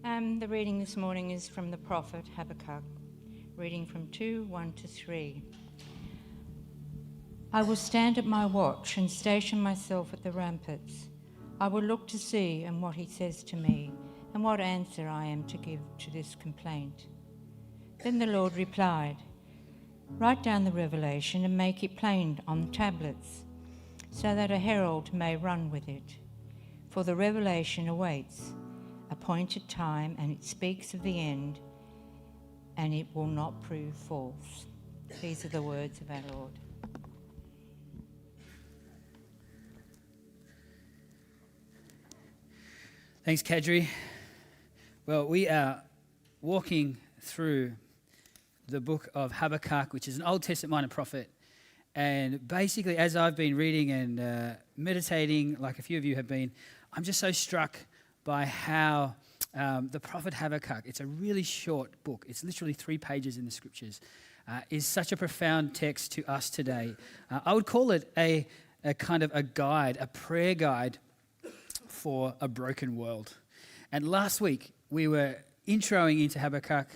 The reading this morning is from the prophet Habakkuk, reading from 2:1-3. I will stand at my watch and station myself at the ramparts. I will look to see and what he says to me, and what answer I am to give to this complaint. Then the Lord replied, write down the revelation and make it plain on tablets, so that a herald may run with it. For the revelation awaits appointed time, and it speaks of the end, and it will not prove false. These are the words of our Lord. Thanks, Kadri. Well, we are walking through the book of Habakkuk, which is an Old Testament prophet. And basically, as I've been reading and meditating, like a few of you have been, I'm just so struck by how the prophet Habakkuk, it's a really short book, it's literally 3 pages in the scriptures, is such a profound text to us today. I would call it a kind of a guide, a prayer guide for a broken world. And last week, we were introing into Habakkuk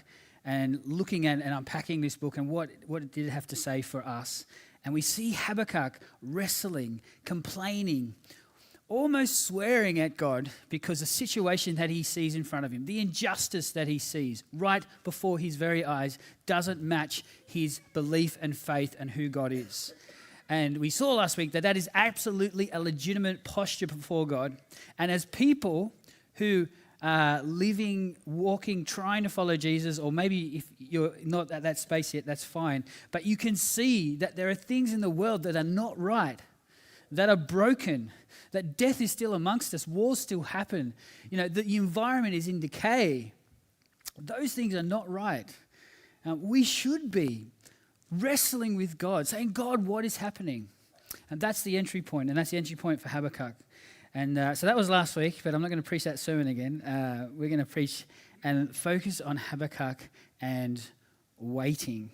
and looking at and unpacking this book and what did it have to say for us. And we see Habakkuk wrestling, complaining, almost swearing at God because the situation that he sees in front of him, the injustice that he sees right before his very eyes, doesn't match his belief and faith and who God is. And we saw last week that that is absolutely a legitimate posture before God. And as people who are living, walking, trying to follow Jesus, or maybe if you're not at that space yet, that's fine. But you can see that there are things in the world that are not right, that are broken, that death is still amongst us, wars still happen, the environment is in decay. Those things are not right. We should be wrestling with God, saying, God, what is happening? And that's the entry point, and that's the entry point for Habakkuk. And so that was last week, but I'm not going to preach that sermon again. We're going to preach and focus on Habakkuk and waiting.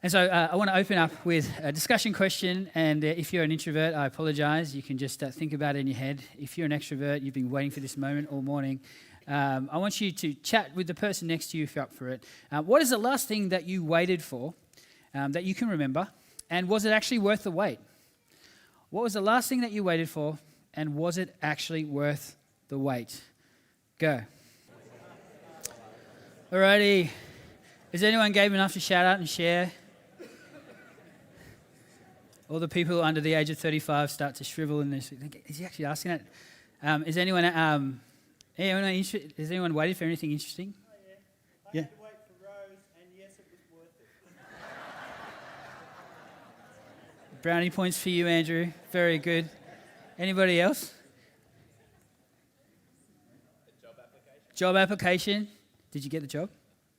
And so I want to open up with a discussion question, and if you're an introvert, I apologize. You can just think about it in your head. If you're an extrovert, you've been waiting for this moment all morning. I want you to chat with the person next to you if you're up for it. What is the last thing that you waited for that you can remember, and was it actually worth the wait? What was the last thing that you waited for, and was it actually worth the wait? Go. Alrighty. Is anyone game enough to shout out and share? All the people under the age of 35 start to shrivel in this. Is he actually asking that? Is anyone is anyone waiting for anything interesting? Oh, yeah. I had to wait for Rose, and yes, it was worth it. Brownie points for you, Andrew. Very good. Anybody else? The job application. Job application. Did you get the job?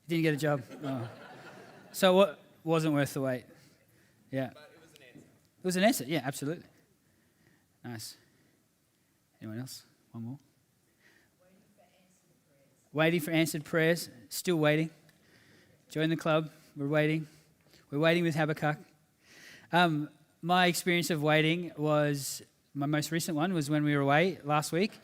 You didn't get a job. Oh. So what wasn't worth the wait? Yeah. But it was an answer. It was an answer. Yeah, absolutely. Nice. Anyone else? One more. Waiting for answered prayers. Still waiting. Join the club. We're waiting. We're waiting with Habakkuk. My experience of waiting was, my most recent one was when we were away last week,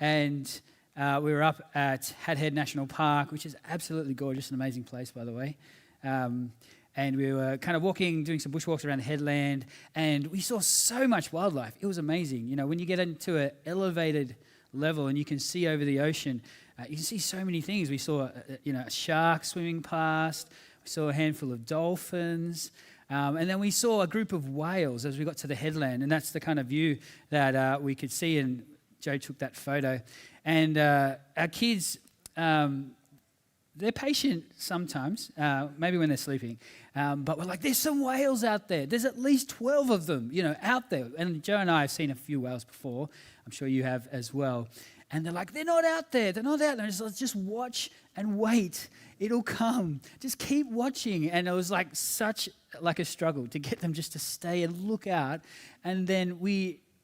and we were up at Hat Head National Park, which is absolutely gorgeous, an amazing place, by the way. And we were kind of walking, doing some bushwalks around the headland, and we saw so much wildlife. It was amazing. When you get into an elevated level and you can see over the ocean, you can see so many things. We saw, a shark swimming past. We saw a handful of dolphins. And then we saw a group of whales as we got to the headland, and that's the kind of view that we could see, and Joe took that photo. And our kids, they're patient sometimes, maybe when they're sleeping, but we're like, there's some whales out there. There's at least 12 of them, out there. And Joe and I have seen a few whales before. I'm sure you have as well. And they're like, they're not out there. They're not out there. Let's just watch and wait. It'll come. Just keep watching. And it was like such like a struggle to get them just to stay and look out. And then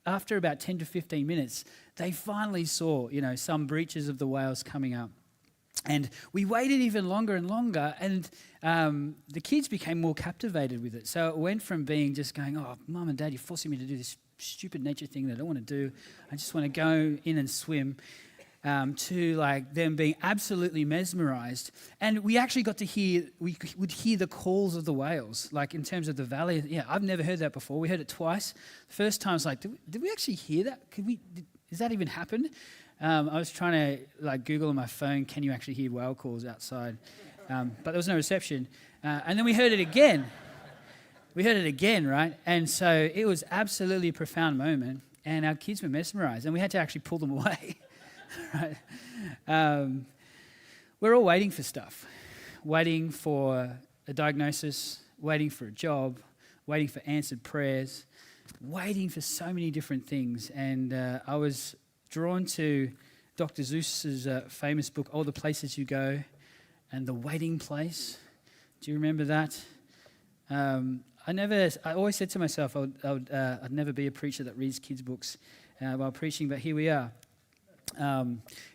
after about 10 to 15 minutes, they finally saw, some breaches of the whales coming up. And we waited even longer and longer, and the kids became more captivated with it. So it went from being just going, oh, Mum and Dad, you're forcing me to do this stupid nature thing that I don't want to do. I just want to go in and swim. to like them being absolutely mesmerized. And we actually got to we would hear the calls of the whales, like in terms of the valley. Yeah, I've never heard that before. We heard it twice. The first time I was like, did we actually hear that? Has that even happened? I was trying to like Google on my phone, can you actually hear whale calls outside? But there was no reception. And then we heard it again. We heard it again, right? And so it was absolutely a profound moment. And our kids were mesmerized, and we had to actually pull them away. Right? We're all waiting for stuff, waiting for a diagnosis, waiting for a job, waiting for answered prayers, waiting for so many different things. And I was drawn to Dr. Seuss's famous book, All the Places You Go, and The Waiting Place. Do you remember that? I always said to myself I'd never be a preacher that reads kids' books while preaching, but here we are.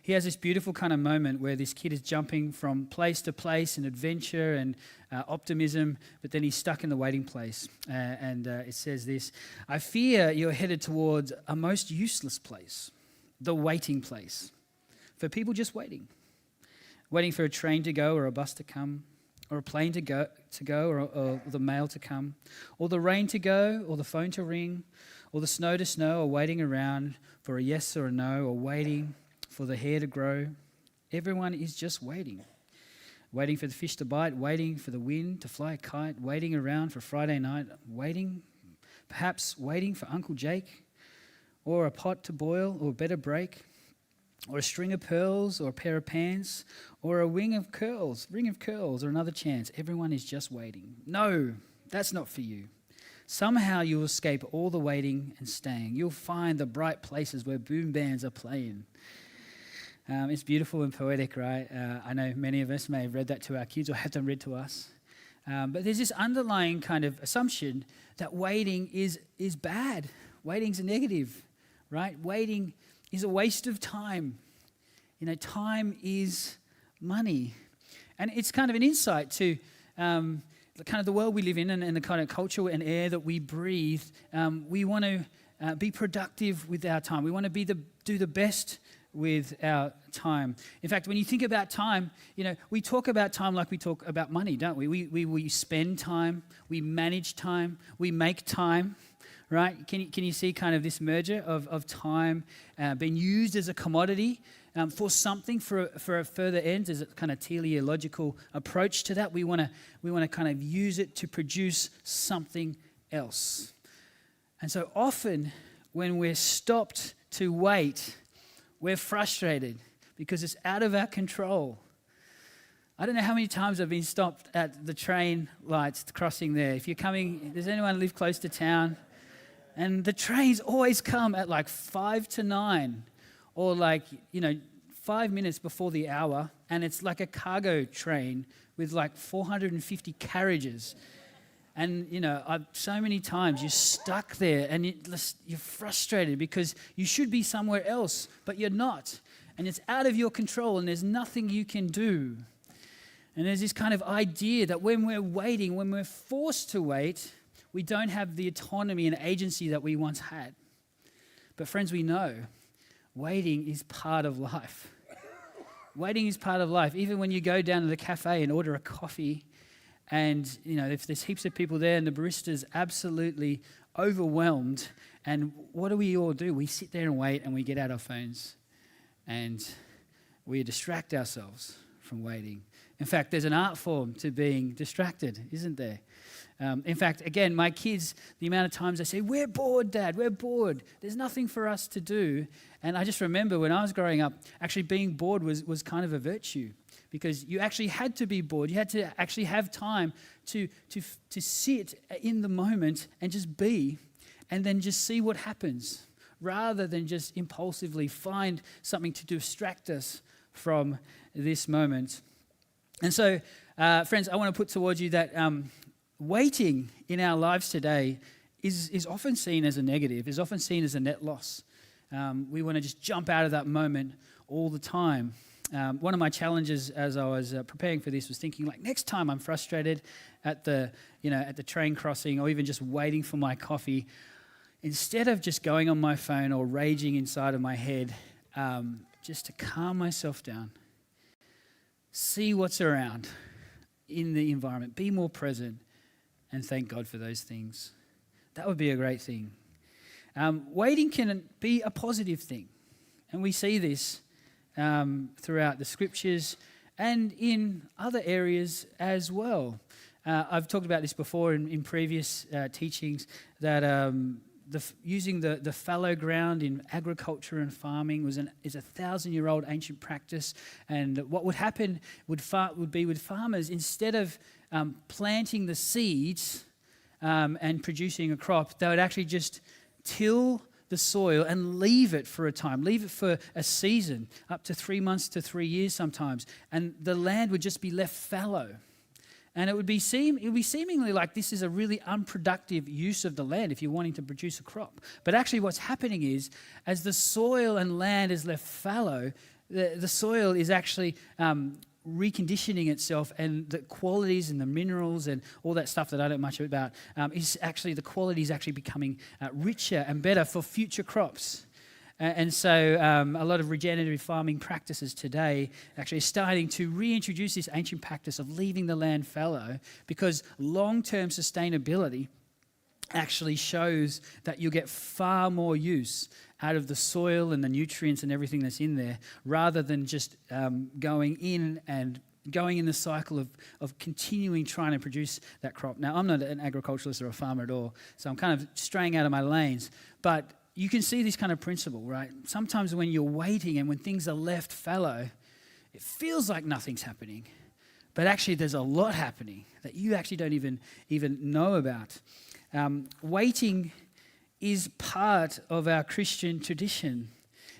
He has this beautiful kind of moment where this kid is jumping from place to place in adventure and optimism, but then he's stuck in the waiting place. And it says this: I fear you're headed towards a most useless place, the waiting place, for people just waiting for a train to go or a bus to come, or a plane to go, or the mail to come, or the rain to go, or the phone to ring, or the snow to snow, or waiting around for a yes or a no, or waiting for the hair to grow. Everyone is just waiting. Waiting for the fish to bite, waiting for the wind to fly a kite, waiting around for Friday night, perhaps waiting for Uncle Jake, or a pot to boil, or a bed to break, or a string of pearls, or a pair of pants, or a ring of curls, or another chance. Everyone is just waiting. No, that's not for you. Somehow you'll escape all the waiting and staying. You'll find the bright places where boom bands are playing. It's beautiful and poetic, right? I know many of us may have read that to our kids or had them read to us. But there's this underlying kind of assumption that waiting is bad. Waiting's a negative, right? Waiting is a waste of time. You know, time is money. And it's kind of an insight to the kind of the world we live in and the kind of culture and air that we breathe. We want to be productive with our time. We want to do the best with our time. In fact, when you think about time, you know, we talk about time like we talk about money, don't we? We spend time, we manage time, we make time. Right? Can you see kind of this merger of time being used as a commodity for something, for a further end? There's a kind of teleological approach to that. We want to kind of use it to produce something else. And so often when we're stopped to wait, we're frustrated because it's out of our control. I don't know how many times I've been stopped at the train lights crossing there. If you're coming, does anyone live close to town? And the trains always come at like 5 to 9 or 5 minutes before the hour. And it's like a cargo train with like 450 carriages. And, so many times you're stuck there and you're frustrated because you should be somewhere else, but you're not. And it's out of your control and there's nothing you can do. And there's this kind of idea that when we're waiting, when we're forced to wait, we don't have the autonomy and agency that we once had. But friends, we know waiting is part of life. Waiting is part of life. Even when you go down to the cafe and order a coffee and, if there's heaps of people there and the barista's absolutely overwhelmed, and what do we all do? We sit there and wait and we get out our phones and we distract ourselves from waiting. In fact, there's an art form to being distracted, isn't there? In fact, again, my kids, the amount of times they say, we're bored, Dad, we're bored. There's nothing for us to do. And I just remember when I was growing up, actually being bored was kind of a virtue because you actually had to be bored. You had to actually have time to sit in the moment and just be and then just see what happens rather than just impulsively find something to distract us from this moment. And so, friends, I want to put towards you that waiting in our lives today is often seen as a negative, is often seen as a net loss. We want to just jump out of that moment all the time. One of my challenges as I was preparing for this was thinking, like, next time I'm frustrated at the train crossing or even just waiting for my coffee, instead of just going on my phone or raging inside of my head, just to calm myself down, see what's around in the environment, be more present, and thank God for those things. That would be a great thing. Waiting can be a positive thing, and we see this throughout the scriptures and in other areas as well. I've talked about this before in previous teachings, that using the fallow ground in agriculture and farming is a 1,000-year-old ancient practice. And what would happen would be with farmers, instead of planting the seeds and producing a crop, they would actually just till the soil and leave it for a time, leave it for a season, up to 3 months to 3 years sometimes, and the land would just be left fallow. And it would be seemingly like this is a really unproductive use of the land if you're wanting to produce a crop. But actually what's happening is, as the soil and land is left fallow, the soil is actually reconditioning itself, and the qualities and the minerals and all that stuff that I don't know much about, the quality is actually becoming richer and better for future crops. And so a lot of regenerative farming practices today actually are starting to reintroduce this ancient practice of leaving the land fallow, because long-term sustainability actually shows that you'll get far more use out of the soil and the nutrients and everything that's in there, rather than just going in the cycle of continuing trying to produce that crop. Now, I'm not an agriculturalist or a farmer at all, so I'm kind of straying out of my lanes, but you can see this kind of principle, right? Sometimes when you're waiting and when things are left fallow, it feels like nothing's happening, but actually there's a lot happening that you actually don't even know about. Waiting is part of our Christian tradition.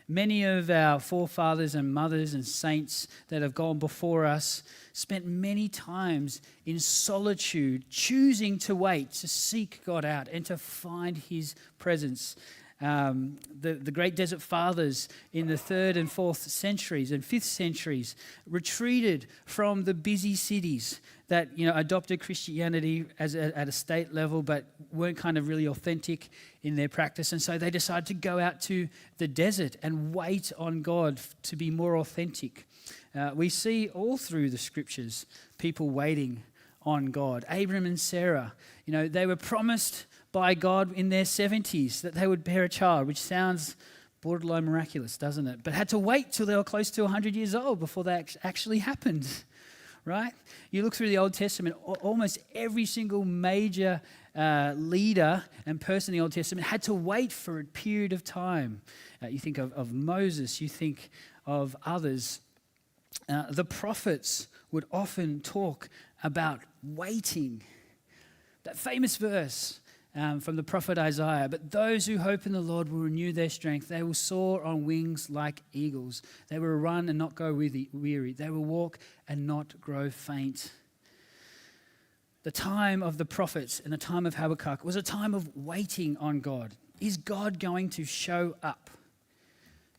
Many of our forefathers and mothers and saints that have gone before us spent many times in solitude, choosing to wait, to seek God out and to find his presence. The great desert fathers in the 3rd and 4th centuries and 5th centuries retreated from the busy cities that adopted Christianity at a state level, but weren't kind of really authentic in their practice, and so they decided to go out to the desert and wait on God to be more authentic. We see all through the scriptures people waiting on God. Abram and Sarah, they were promised by God in their 70s that they would bear a child, which sounds borderline miraculous, doesn't it? But had to wait till they were close to 100 years old before that actually happened, right? You look through the Old Testament, almost every single major leader and person in the Old Testament had to wait for a period of time. You think of Moses, you think of others. The prophets would often talk about waiting. That famous verse from the prophet Isaiah, "But those who hope in the Lord will renew their strength. They will soar on wings like eagles. They will run and not go weary. They will walk and not grow faint." The time of the prophets and the time of Habakkuk was a time of waiting on God. Is God going to show up?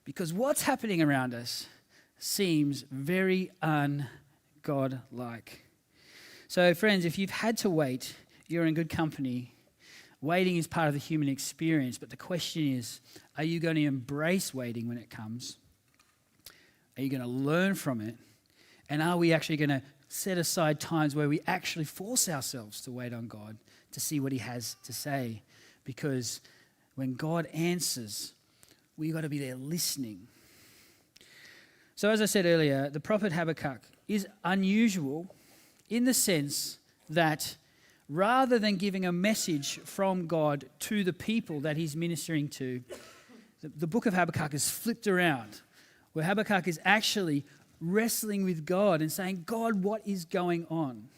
Because what's happening around us seems very un-God-like. So friends, if you've had to wait, you're in good company. Waiting is part of the human experience, but the question is, are you going to embrace waiting when it comes? Are you going to learn from it? And are we actually going to set aside times where we actually force ourselves to wait on God to see what he has to say? Because when God answers, we've got to be there listening. So as I said earlier, the prophet Habakkuk is unusual in the sense that rather than giving a message from God to the people that he's ministering to, the book of Habakkuk is flipped around, where Habakkuk is actually wrestling with God and saying, God, what is going on?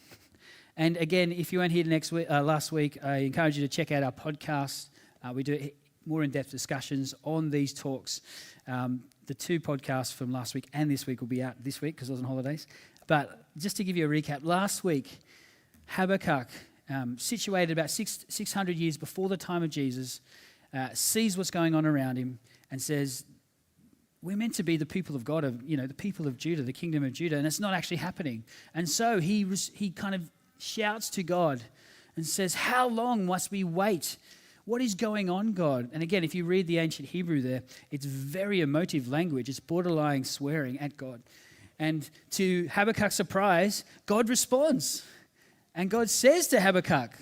And again, if you weren't here last week, I encourage you to check out our podcast. We do more in-depth discussions on these talks. The 2 podcasts from last week and this week will be out this week because I was on holidays. But just to give you a recap, last week, Habakkuk, situated about 600 years before the time of Jesus, sees what's going on around him and says, we're meant to be the people of God, the people of Judah, the kingdom of Judah, and it's not actually happening. And so he kind of shouts to God and says, how long must we wait What is going on, God? And again, if you read the ancient Hebrew there, it's very emotive language. It's borderline swearing at God. And to Habakkuk's surprise, God responds. And God says to Habakkuk,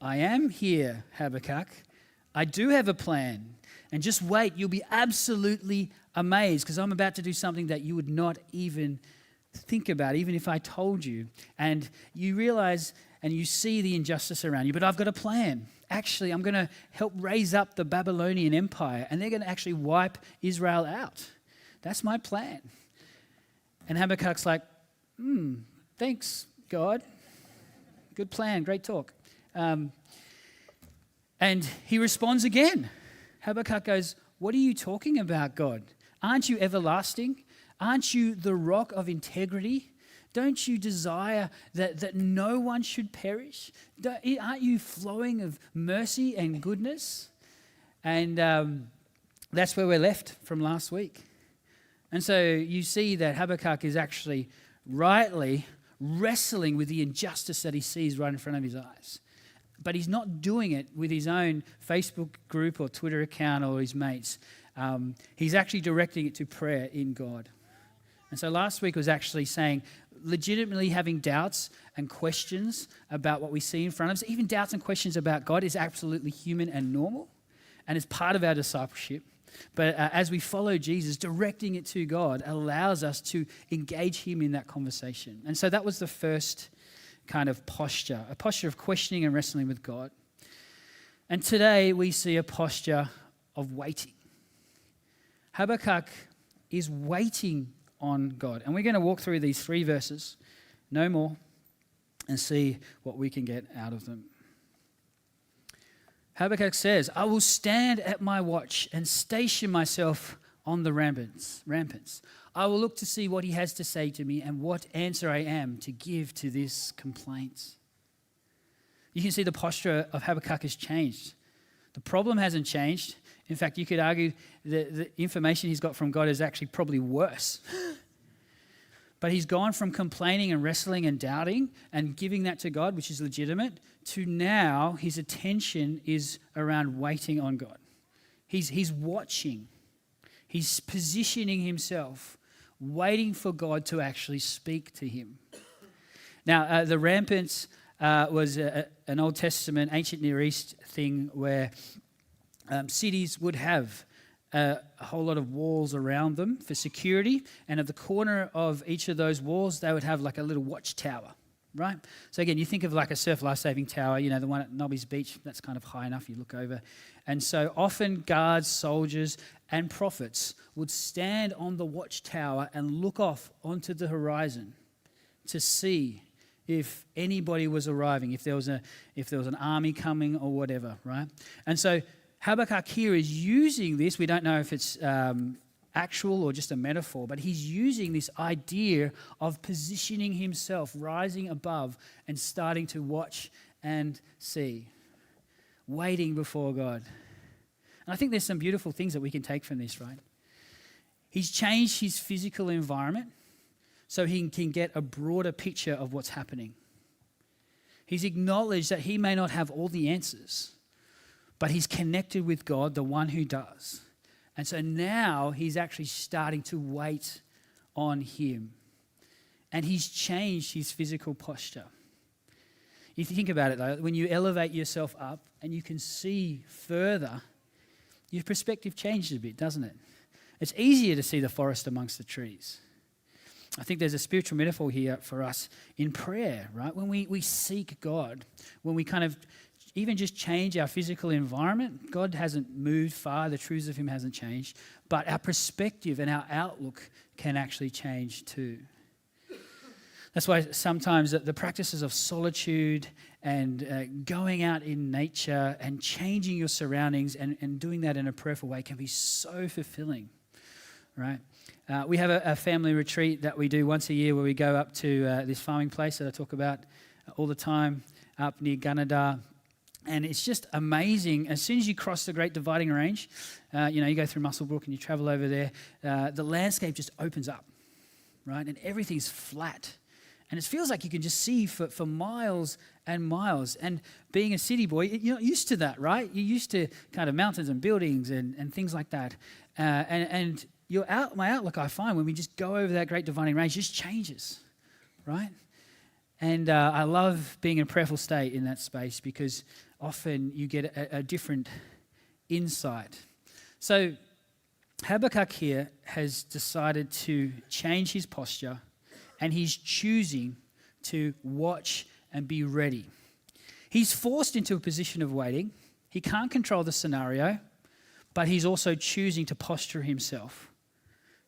I am here, Habakkuk. I do have a plan. And just wait, you'll be absolutely amazed because I'm about to do something that you would not even think about, even if I told you. And you realize and you see the injustice around you, but I've got a plan. Actually, I'm going to help raise up the Babylonian Empire, and they're going to actually wipe Israel out. That's my plan. And Habakkuk's like, thanks, God. Good plan, great talk. And he responds again. Habakkuk goes, what are you talking about, God? Aren't you everlasting? Aren't you the rock of integrity? Don't you desire that no one should perish? Aren't you flowing of mercy and goodness? And that's where we're left from last week. And so you see that Habakkuk is actually rightly wrestling with the injustice that he sees right in front of his eyes. But he's not doing it with his own Facebook group or Twitter account or his mates. He's actually directing it to prayer in God. And so last week was actually saying, legitimately having doubts and questions about what we see in front of us, even doubts and questions about God is absolutely human and normal, and it's part of our discipleship. But as we follow Jesus, directing it to God allows us to engage him in that conversation. And so that was the first kind of posture, a posture of questioning and wrestling with God. And today we see a posture of waiting. Habakkuk is waiting on God. And we're going to walk through these 3 verses, no more, and see what we can get out of them. Habakkuk says, I will stand at my watch and station myself on the ramparts. I will look to see what he has to say to me and what answer I am to give to this complaint. You can see the posture of Habakkuk has changed. The problem hasn't changed. In fact, you could argue that the information he's got from God is actually probably worse. But he's gone from complaining and wrestling and doubting and giving that to God, which is legitimate, to now his attention is around waiting on God. He's watching. He's positioning himself, waiting for God to actually speak to him. Now, the ramparts was an Old Testament, ancient Near East thing where cities would have a whole lot of walls around them for security, and at the corner of each of those walls, they would have like a little watchtower, right? So again, you think of like a surf life-saving tower, you know, the one at Nobby's Beach, that's kind of high enough, you look over. And so often guards, soldiers, and prophets would stand on the watchtower and look off onto the horizon to see if anybody was arriving, if there was an army coming or whatever, right? And so Habakkuk here is using this. We don't know if it's actual or just a metaphor, but he's using this idea of positioning himself, rising above and starting to watch and see, waiting before God. And I think there's some beautiful things that we can take from this, right? He's changed his physical environment so he can get a broader picture of what's happening. He's acknowledged that he may not have all the answers, but he's connected with God, the one who does. And so now he's actually starting to wait on him. And he's changed his physical posture. If you think about it though, when you elevate yourself up and you can see further, your perspective changes a bit, doesn't it? It's easier to see the forest amongst the trees. I think there's a spiritual metaphor here for us in prayer, right? When we seek God, when we kind of even just change our physical environment, God hasn't moved far, the truths of him hasn't changed, but our perspective and our outlook can actually change too. That's why sometimes the practices of solitude and going out in nature and changing your surroundings and doing that in a prayerful way can be so fulfilling, right? We have a family retreat that we do once a year where we go up to this farming place that I talk about all the time up near Gunnedah. And it's just amazing. As soon as you cross the Great Dividing Range, you go through Muswellbrook and you travel over there, the landscape just opens up, right? And everything's flat. And it feels like you can just see for miles and miles. And being a city boy, you're not used to that, right? You're used to kind of mountains and buildings and things like that. And my outlook, I find, when we just go over that great dividing range, just changes, right? And I love being in a prayerful state in that space because often you get a different insight. So Habakkuk here has decided to change his posture, and he's choosing to watch and be ready. He's forced into a position of waiting. He can't control the scenario, but he's also choosing to posture himself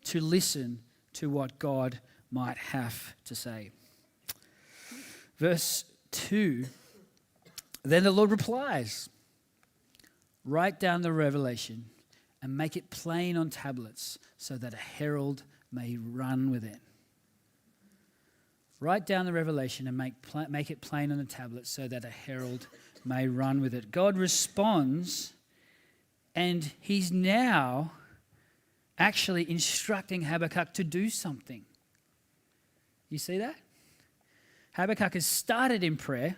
to listen to what God might have to say. Verse 2, then the Lord replies, write down the revelation and make it plain on tablets so that a herald may run with it. Write down the revelation and make it plain on the tablet so that a herald may run with it. God responds, and he's now actually instructing Habakkuk to do something. You see that? Habakkuk has started in prayer,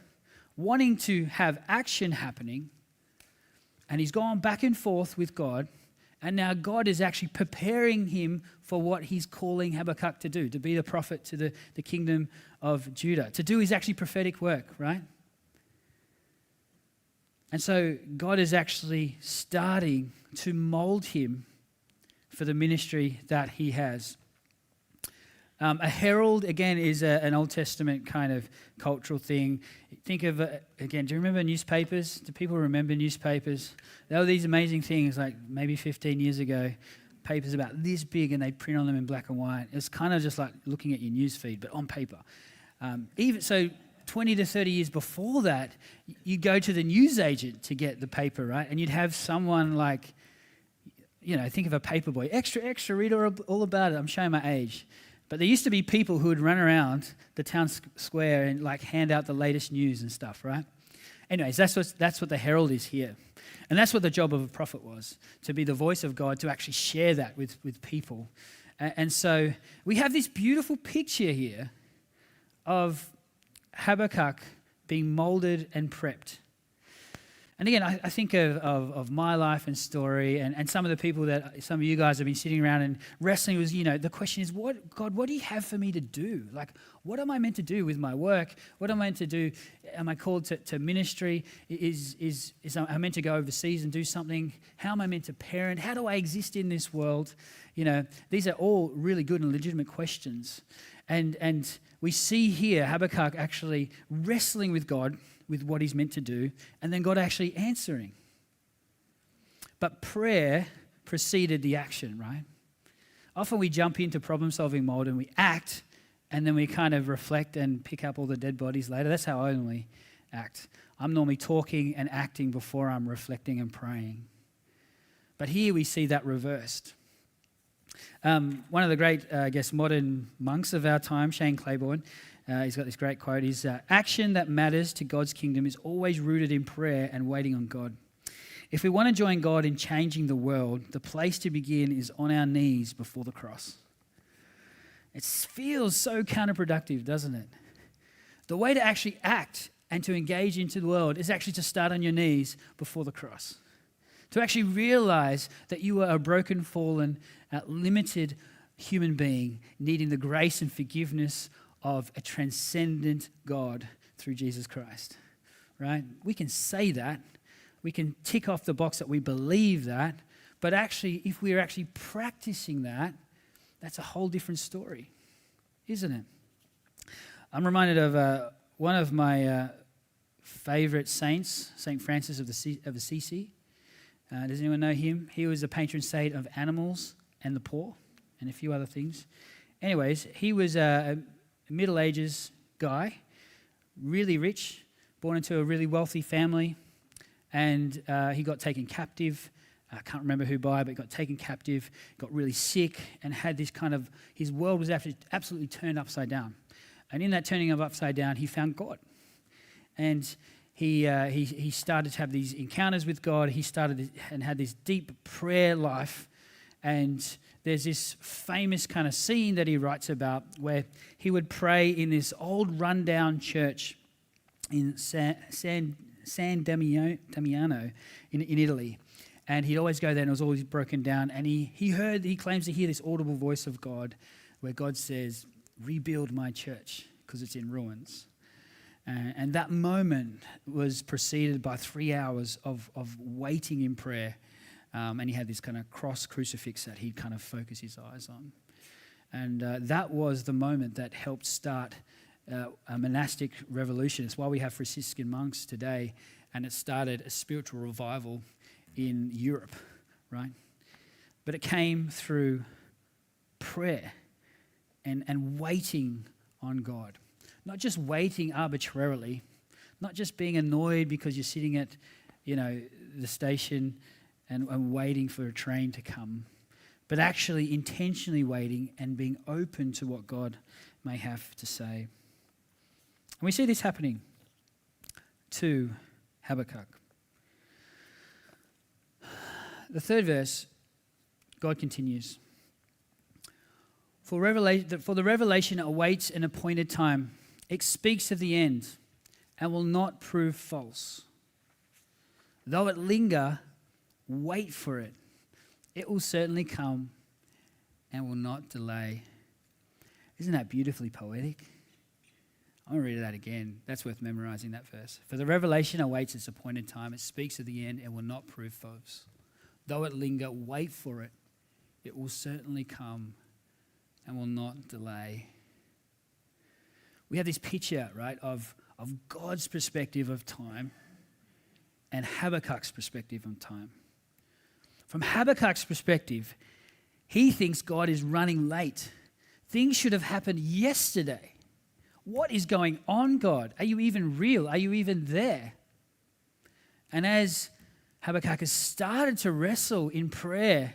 wanting to have action happening, and he's gone back and forth with God, and now God is actually preparing him for what he's calling Habakkuk to do, to be the prophet to the kingdom of Judah, to do his actually prophetic work, right? And so God is actually starting to mold him for the ministry that he has. A herald, again, is an Old Testament kind of cultural thing. Think of, again, do you remember newspapers? Do people remember newspapers? There were these amazing things like maybe 15 years ago, papers about this big, and they print on them in black and white. It's kind of just like looking at your news feed, but on paper. Even so, 20 to 30 years before that, you'd go to the newsagent to get the paper, right? And you'd have someone like, think of a paper boy, extra, read all about it. I'm showing my age. But there used to be people who would run around the town square and like hand out the latest news and stuff, right? Anyways, that's what the herald is here. And that's what the job of a prophet was, to be the voice of God, to actually share that with people. And so we have this beautiful picture here of Habakkuk being molded and prepped. And again, I think of my life and story and some of the people that some of you guys have been sitting around and wrestling with, the question is, God, what do you have for me to do? Like, what am I meant to do with my work? What am I meant to do? Am I called to ministry? Is I meant to go overseas and do something? How am I meant to parent? How do I exist in this world? These are all really good and legitimate questions. And we see here Habakkuk actually wrestling with God, with what he's meant to do, and then God actually answering. But prayer preceded the action, right? Often we jump into problem-solving mode and we act, and then we kind of reflect and pick up all the dead bodies later. That's how I normally act. I'm normally talking and acting before I'm reflecting and praying. But here we see that reversed. One of the great, modern monks of our time, Shane Claiborne, he's got this great quote. He's, action that matters to God's kingdom is always rooted in prayer and waiting on God. If we want to join God in changing the world, the place to begin is on our knees before the cross. It feels so counterproductive, doesn't it? The way to actually act and to engage into the world is actually to start on your knees before the cross. To actually realize that you are a broken, fallen, limited human being needing the grace and forgiveness of a transcendent God through Jesus Christ, right? We can say that. We can tick off the box that we believe that. But actually, if we're actually practicing that, that's a whole different story, isn't it? I'm reminded of one of my favorite saints, St. Francis of Assisi. Does anyone know him? He was the patron saint of animals and the poor and a few other things. Anyways, he was a Middle Ages guy, really rich, born into a really wealthy family, and he got taken captive. I can't remember who by, but got taken captive, got really sick, and had this kind of, his world was absolutely turned upside down. And in that turning of upside down, he found God. And he started to have these encounters with God. He started and had this deep prayer life, and there's this famous kind of scene that he writes about where he would pray in this old rundown church in San Damiano in Italy. And he'd always go there and it was always broken down. And he claims to hear this audible voice of God where God says, rebuild my church because it's in ruins. And that moment was preceded by 3 hours of waiting in prayer. And he had this kind of cross crucifix that he'd kind of focus his eyes on. And that was the moment that helped start a monastic revolution. It's why we have Franciscan monks today, and it started a spiritual revival in Europe, right? But it came through prayer and waiting on God. Not just waiting arbitrarily, not just being annoyed because you're sitting at, the station and waiting for a train to come, but actually intentionally waiting and being open to what God may have to say. And we see this happening to Habakkuk. The third verse, God continues. For the revelation awaits an appointed time. It speaks of the end and will not prove false. Though it linger, wait for it. It will certainly come and will not delay. Isn't that beautifully poetic? I'm going to read that again. That's worth memorizing, that verse. For the revelation awaits its appointed time. It speaks of the end and will not prove false. Though it linger, wait for it. It will certainly come and will not delay. We have this picture, right, of God's perspective of time and Habakkuk's perspective on time. From Habakkuk's perspective, he thinks God is running late. Things should have happened yesterday. What is going on, God? Are you even real? Are you even there? And as Habakkuk has started to wrestle in prayer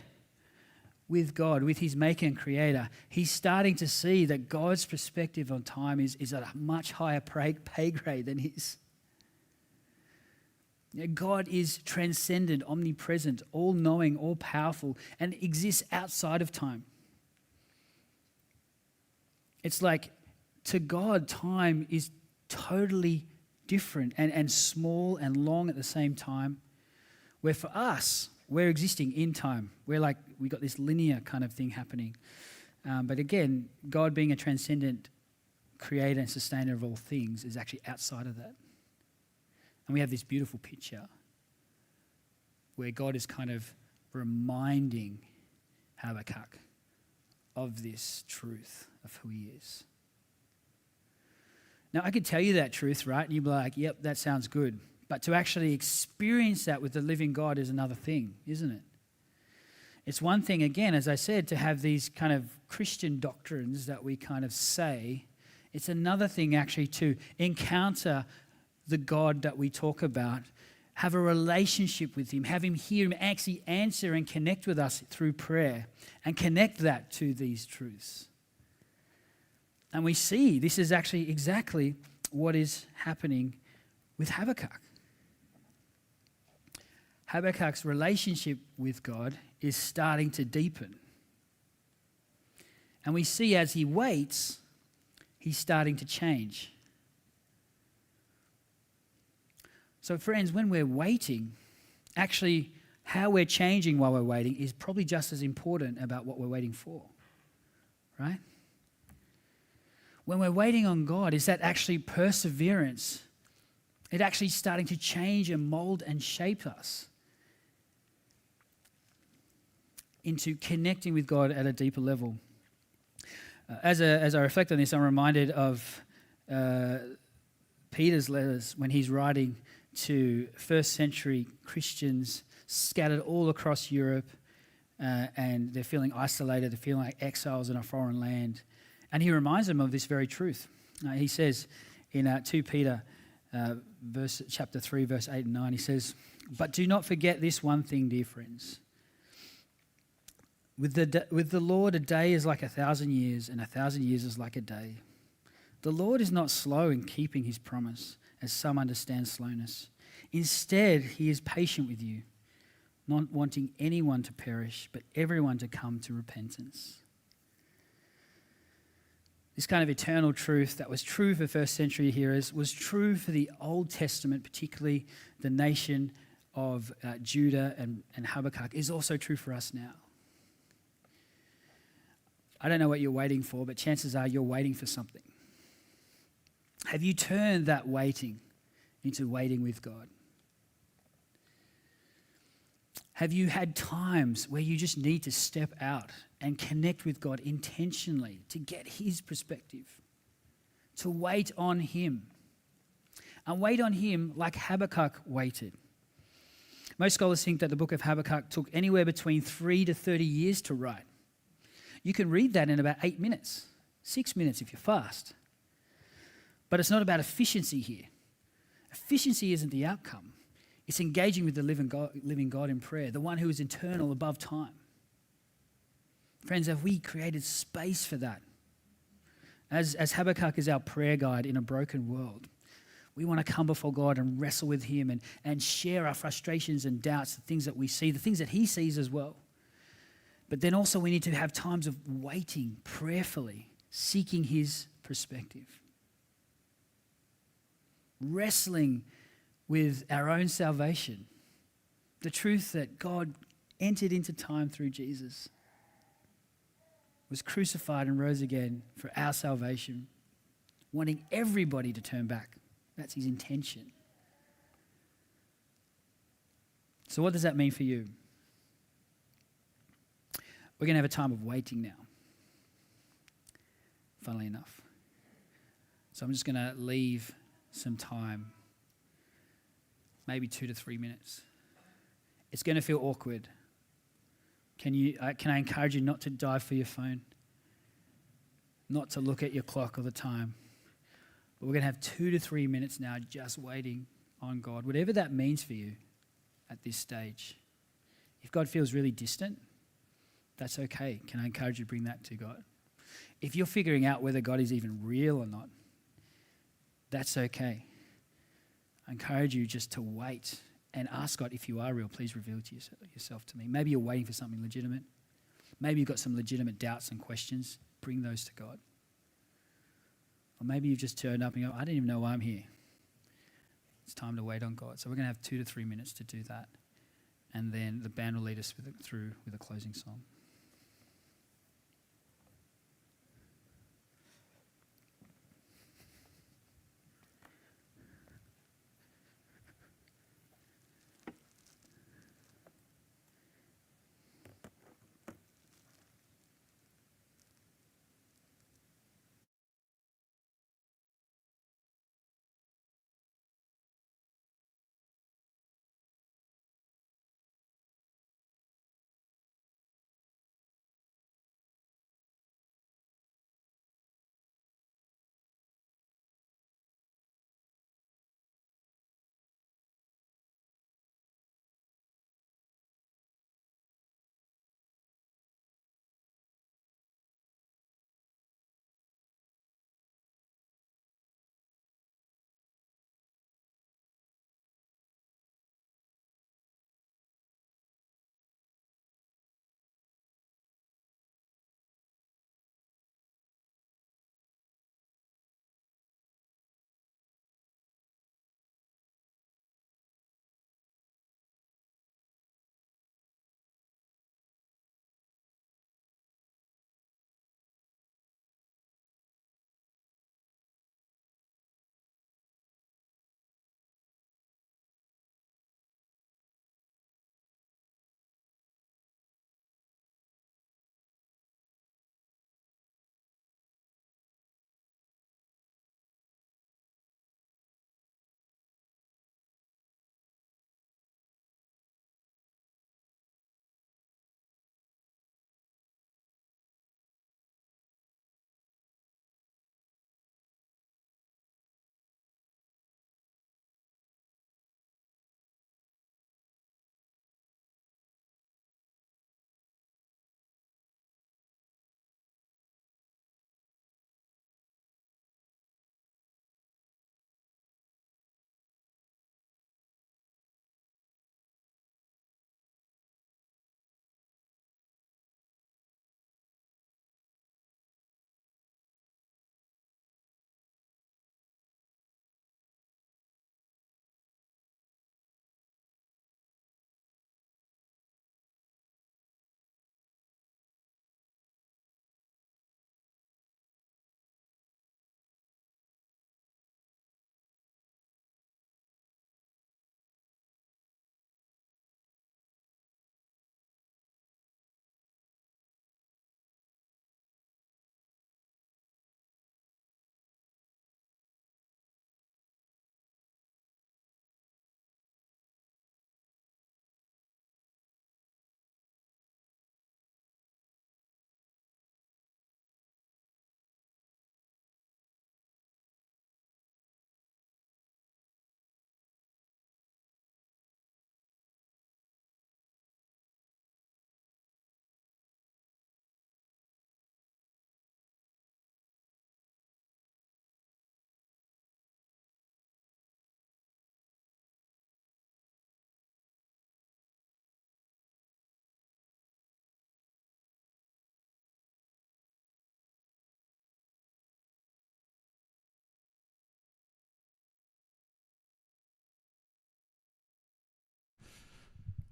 with God, with his maker and creator, he's starting to see that God's perspective on time is at a much higher pay grade than his. God is transcendent, omnipresent, all-knowing, all-powerful, and exists outside of time. It's like, to God, time is totally different and small and long at the same time. Where for us, we're existing in time. We got this linear kind of thing happening. But again, God being a transcendent creator and sustainer of all things is actually outside of that. And we have this beautiful picture where God is kind of reminding Habakkuk of this truth of who he is. Now, I could tell you that truth, right? And you'd be like, yep, that sounds good. But to actually experience that with the living God is another thing, isn't it? It's one thing, again, as I said, to have these kind of Christian doctrines that we kind of say. It's another thing actually to encounter the God that we talk about, have a relationship with him, have him hear him actually answer and connect with us through prayer and connect that to these truths. And we see this is actually exactly what is happening with Habakkuk. Habakkuk's relationship with God is starting to deepen. And we see as he waits, he's starting to change. So friends, when we're waiting, actually how we're changing while we're waiting is probably just as important about what we're waiting for, right? When we're waiting on God, is that actually perseverance? It actually starting to change and mold and shape us into connecting with God at a deeper level. As I reflect on this, I'm reminded of Peter's letters when he's writing to first century Christians scattered all across Europe, and they're feeling isolated, they're feeling like exiles in a foreign land. And he reminds them of this very truth. He says in 2 Peter chapter 3, verse 8 and 9, he says, "But do not forget this one thing, dear friends. With the Lord, a day is like 1,000 years, and 1,000 years is like a day. The Lord is not slow in keeping his promise, as some understand slowness. Instead, he is patient with you, not wanting anyone to perish, but everyone to come to repentance. This kind of eternal truth that was true for first century hearers was true for the Old Testament, particularly the nation of Judah and Habakkuk, is also true for us now. I don't know what you're waiting for, but chances are you're waiting for something. Have you turned that waiting into waiting with God? Have you had times where you just need to step out and connect with God intentionally to get his perspective, to wait on him, and wait on him like Habakkuk waited? Most scholars think that the book of Habakkuk took anywhere between 3 to 30 years to write. You can read that in about 8 minutes, 6 minutes if you're fast. But it's not about efficiency here. Efficiency isn't the outcome. It's engaging with the living God in prayer, the one who is eternal above time. Friends, have we created space for that? As Habakkuk is our prayer guide in a broken world, we want to come before God and wrestle with him and share our frustrations and doubts, the things that we see, the things that he sees as well. But then also we need to have times of waiting prayerfully, seeking his perspective. Wrestling with our own salvation. The truth that God entered into time through Jesus, was crucified and rose again for our salvation, wanting everybody to turn back. That's his intention. So what does that mean for you? We're going to have a time of waiting now, funnily enough. So I'm just going to leave some time, maybe 2 to 3 minutes. It's going to feel awkward. Can I encourage you not to dive for your phone, not to look at your clock all the time? But we're going to have 2 to 3 minutes now just waiting on God, whatever that means for you at this stage. If God feels really distant, that's okay. Can I encourage you to bring that to God? If you're figuring out whether God is even real or not, that's okay. I encourage you just to wait and ask God, if you are real, please reveal to yourself to me. Maybe you're waiting for something legitimate. Maybe you've got some legitimate doubts and questions. Bring those to God. Or maybe you've just turned up and go, I didn't even know why I'm here. It's time to wait on God. So we're going to have 2 to 3 minutes to do that. And then the band will lead us through with a closing song.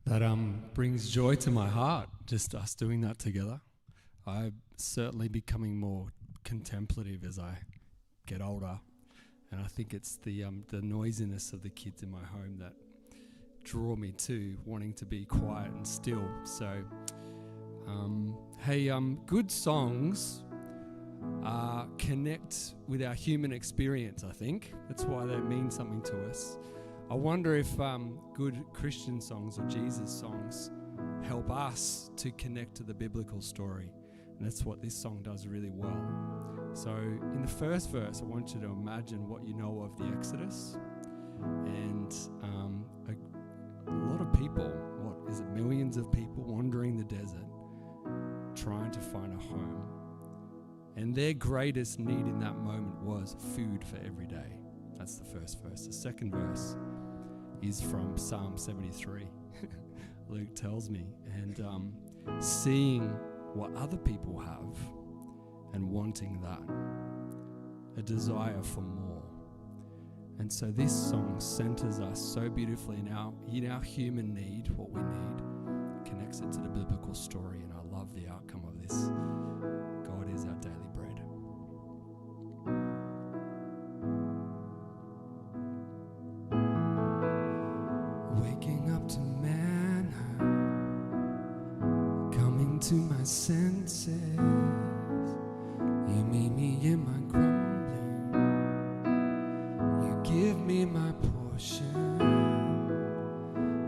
That brings joy to my heart, just us doing that together. I'm certainly becoming more contemplative as I get older, and I think it's the noisiness of the kids in my home that draw me to wanting to be quiet and still. So, good songs connect with our human experience, I think. That's why they mean something to us. I wonder if good Christian songs or Jesus songs help us to connect to the biblical story. And that's what this song does really well. So in the first verse, I want you to imagine what you know of the Exodus. And a lot of people, millions of people wandering the desert, trying to find a home. And their greatest need in that moment was food for every day. That's the first verse. The second verse is from Psalm 73. Luke tells me. And seeing what other people have and wanting that. A desire for more. And so this song centers us so beautifully in our human need, what we need, connects it to the biblical story, and I love the outcome of this. God is our daily bread. Waking up to manna, coming to my senses, you meet me in my grumbling, you give me my portion.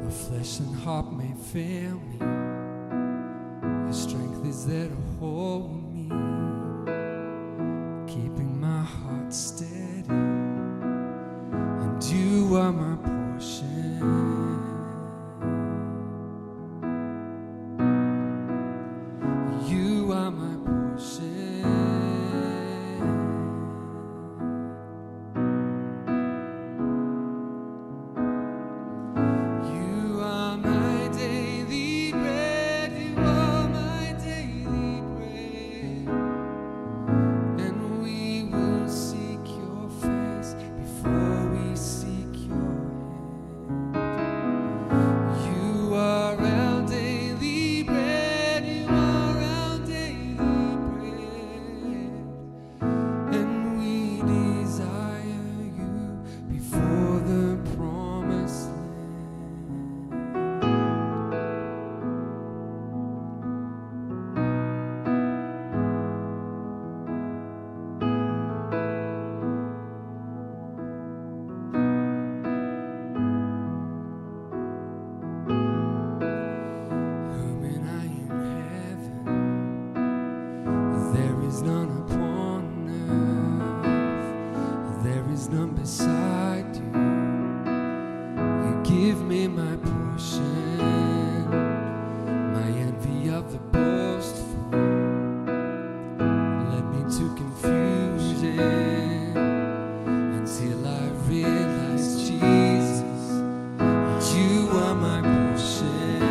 The flesh and heart may fail me, your strength is there to hold me, keeping my heart steady, and you are my portion. You are my portion. You are my daily bread. You are my daily bread. And we will seek your face before we seek your hand. You are our daily bread. You are our daily bread. And we desire you before the promised land. Whom am I in heaven? There is none upon earth. There is none beside you. You give me my portion, my envy of the boastful. Led me to confusion until I realized, Jesus, that you are my portion.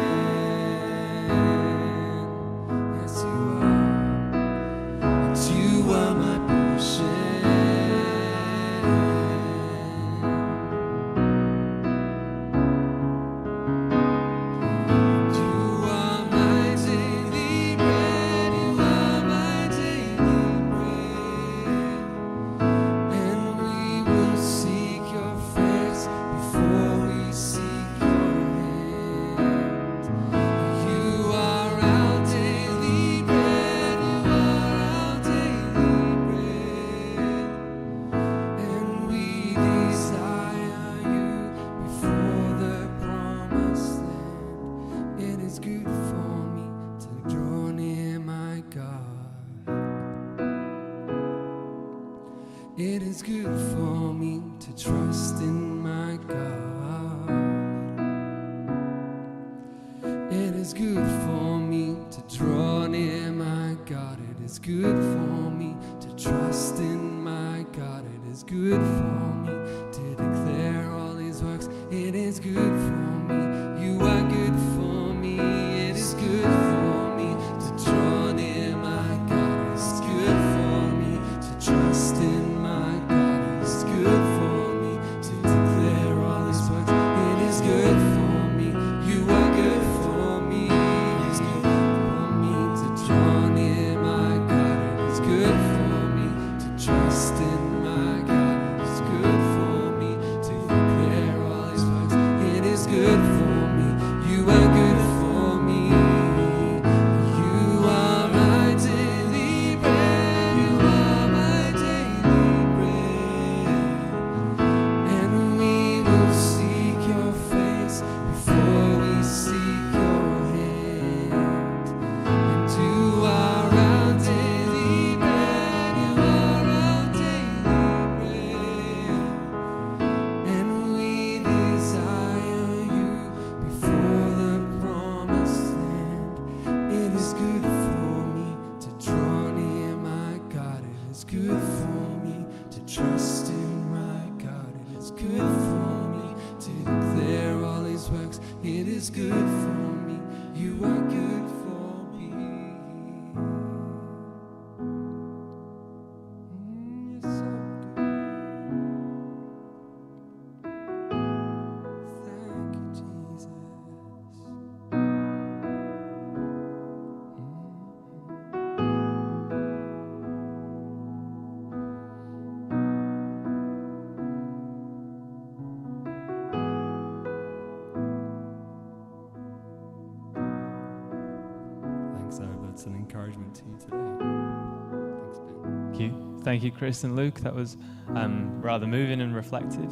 Yes, you are. That you are my portion. You are my daily bread. You are my daily bread. And we will seek your face before we seek your hand. You are our daily bread. You are our daily bread. And we desire you before the promised land. It is good for me to draw near my God. It is good for me to trust in my God. It is good for me to draw near my God. It is good for me to trust in my God. It is good for me to declare all his works. It is good for me. You are good for me. It is good for me to draw near my God. It is good for me to trust in my God. It is good for me to declare all his works. It is good for me. You are good trust in my God. It is good for me to declare all his works. It is good for me. You are good for me. You're so good. Thank you, Jesus. Thanks, Ava. It's an encouragement to you today. Thanks, Ben. Thank you. Thank you, Chris and Luke. That was rather moving and reflective.